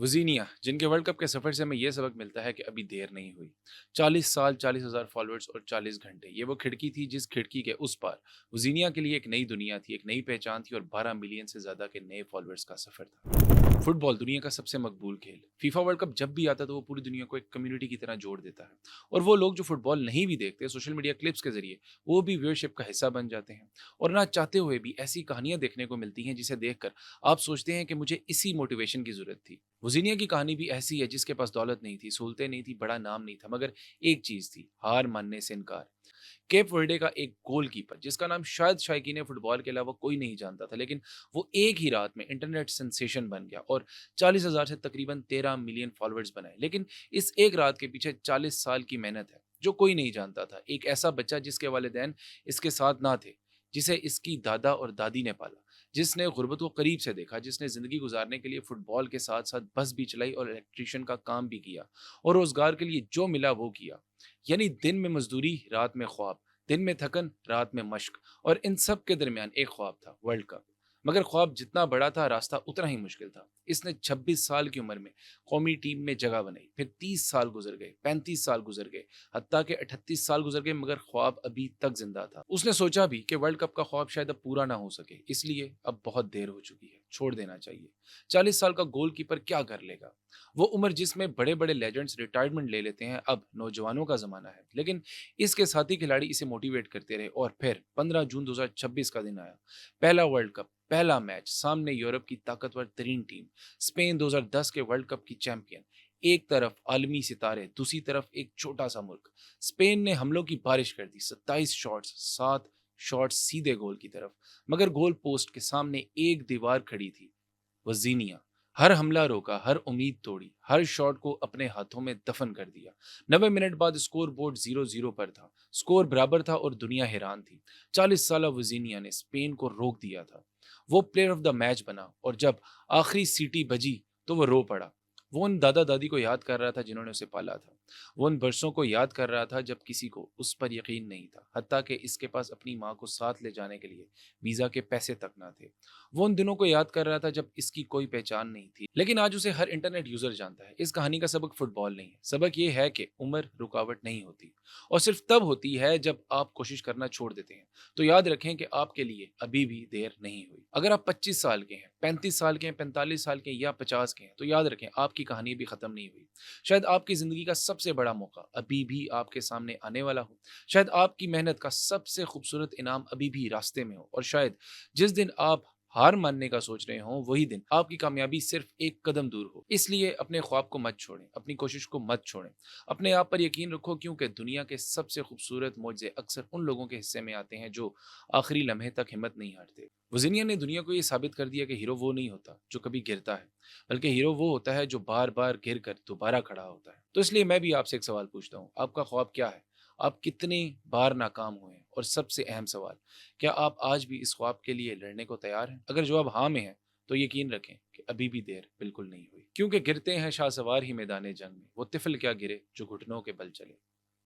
वजीनिया, जिनके world cup के सफ़र से हमें यह सबक मिलता है कि अभी देर नहीं हुई। 40 साल, 40,000 फॉलोअर्स और 40 घंटे, ये वो खिड़की थी जिस खिड़की के उस पार वजीनिया के लिए एक नई दुनिया थी, एक नई पहचान थी और 12 मिलियन से ज़्यादा के नए फॉलोअर्स का सफ़र था। फुटबॉल दुनिया का सबसे मकबूल खेल। फीफा वर्ल्ड कप जब भी आता तो वो पूरी दुनिया को एक कम्युनिटी की तरह जोड़ देता है। और वो लोग जो फुटबॉल नहीं भी देखते, सोशल मीडिया क्लिप्स के जरिए वो भी व्यूअरशिप का हिस्सा बन जाते हैं। और ना चाहते हुए भी ऐसी कहानियां देखने को मिलती हैं जिसे देखकर आप सोचते हैं कि मुझे इसी मोटिवेशन की ज़रूरत थी। वजीनिया की कहानी भी ऐसी है जिसके पास दौलत नहीं थी, सहूलतें नहीं थी, बड़ा नाम नहीं था, मगर एक चीज़ थी, हार मानने से इनकार। केप वर्डे का एक गोलकीपर जिसका नाम शायद शायकीन फुटबॉल के अलावा कोई नहीं जानता था, लेकिन वो एक ही रात में इंटरनेट सेंसेशन बन गया और 40,000 से तकरीबन 13 मिलियन फॉलोअर्स बनाए। लेकिन इस एक रात के पीछे 40 साल की मेहनत है जो कोई नहीं जानता था। एक ऐसा बच्चा जिसके वालिदैन इसके साथ ना थे, जिसे इसकी दादा और दादी ने पाला, जिसने गुर्बत को करीब से देखा, जिसने ज़िंदगी गुजारने के लिए फुटबॉल के साथ साथ बस भी चलाई और इलेक्ट्रीशियन का काम भी किया और रोज़गार के लिए जो मिला वो किया। यानी दिन में मजदूरी, रात में ख्वाब, दिन में थकन, रात में मश्क, और इन सब के दरमियान एक ख्वाब था, वर्ल्ड कप। मगर ख्वाब जितना बड़ा था, रास्ता उतना ही मुश्किल था। इसने 26 साल की उम्र में कौमी टीम में जगह बनाई, फिर 30 साल गुजर गए, 35 साल गुजर गए, हत्ता के 38 साल गुजर गए, मगर ख्वाब अभी तक जिंदा था। उसने सोचा भी कि वर्ल्ड कप का ख्वाब शायद अब पूरा ना हो सके, इसलिए अब बहुत देर हो चुकी है, छोड़ देना चाहिए। 40 साल का गोलकीपर क्या कर लेगा? वो उम्र जिसमें बड़े बड़े लेजेंड्स रिटायरमेंट ले लेते हैं, अब नौजवानों का जमाना है। लेकिन इसके साथी खिलाड़ी इसे मोटिवेट करते रहे और फिर 15 जून 2026 का दिन आया। पहला वर्ल्ड कप, पहला मैच, सामने यूरोप की ताकतवर तरीन टीम, स्पेन 2010 के वर्ल्ड कप की चैंपियन। एक तरफ आलमी सितारे, दूसरी तरफ एक छोटा सा मुल्क। स्पेन ने हमलों की बारिश कर दी, 27 शॉट्स, 7 शॉट्स सीधे गोल की तरफ, मगर गोल पोस्ट के सामने एक दीवार खड़ी थी, वजीनिया। हर हमला रोका, हर उम्मीद तोड़ी, हर शॉट को अपने हाथों में दफन कर दिया। 90 मिनट बाद स्कोर बोर्ड 0-0 पर था। स्कोर बराबर था और दुनिया हैरान थी। 40 साल वजीनिया ने स्पेन को रोक दिया था। वो प्लेयर ऑफ द मैच बना और जब आखिरी सीटी बजी तो वो रो पड़ा। वो उन दादा दादी को याद कर रहा था जिन्होंने उसे पाला था। वो उन बरसों को याद कर रहा था जब किसी को उस पर यकीन नहीं था, हत्ता कि इसके पास अपनी माँ को साथ ले जाने के लिए वीज़ा के पैसे तक ना थे। वो उन दिनों को याद कर रहा था जब इसकी कोई पहचान नहीं थी, लेकिन आज उसे हर इंटरनेट यूजर जानता है। इस कहानी का सबक फुटबॉल नहीं है, सबक ये है कि उम्र रुकावट नहीं होती, और सिर्फ तब होती है जब आप कोशिश करना छोड़ देते हैं। तो याद रखें कि आपके लिए अभी भी देर नहीं हुई। अगर आप 25 साल के हैं, 35 साल के हैं, 45 साल के हैं या 50 के हैं, तो याद रखें आपकी कहानी भी खत्म नहीं हुई। शायद आपकी जिंदगी का सबसे बड़ा मौका अभी भी आपके सामने आने वाला हो। शायद आपकी मेहनत का सबसे खूबसूरत इनाम अभी भी रास्ते में हो, और शायद जिस दिन आप हार मानने का सोच रहे हों, वही दिन आपकी कामयाबी सिर्फ एक कदम दूर हो। इसलिए अपने ख्वाब को मत छोड़ें, अपनी कोशिश को मत छोड़ें, अपने आप पर यकीन रखो, क्योंकि दुनिया के सबसे खूबसूरत मौजे अक्सर उन लोगों के हिस्से में आते हैं जो आखिरी लम्हे तक हिम्मत नहीं हारते। वजीनिया ने दुनिया को ये साबित कर दिया कि हीरो वो नहीं होता जो कभी गिरता है, बल्कि हीरो वो होता है जो बार बार गिर कर दोबारा खड़ा होता है। तो इसलिए मैं भी आपसे एक सवाल पूछता हूँ, आपका ख्वाब क्या है? आप कितनी बार नाकाम हुए हैं? और सबसे अहम सवाल, क्या आप आज भी इस ख्वाब के लिए लड़ने को तैयार हैं? अगर जवाब हाँ में है, तो यकीन रखें कि अभी भी देर बिल्कुल नहीं हुई, क्योंकि गिरते हैं शाहसवार ही मैदाने जंग में, वो तिफल क्या गिरे जो घुटनों के बल चले।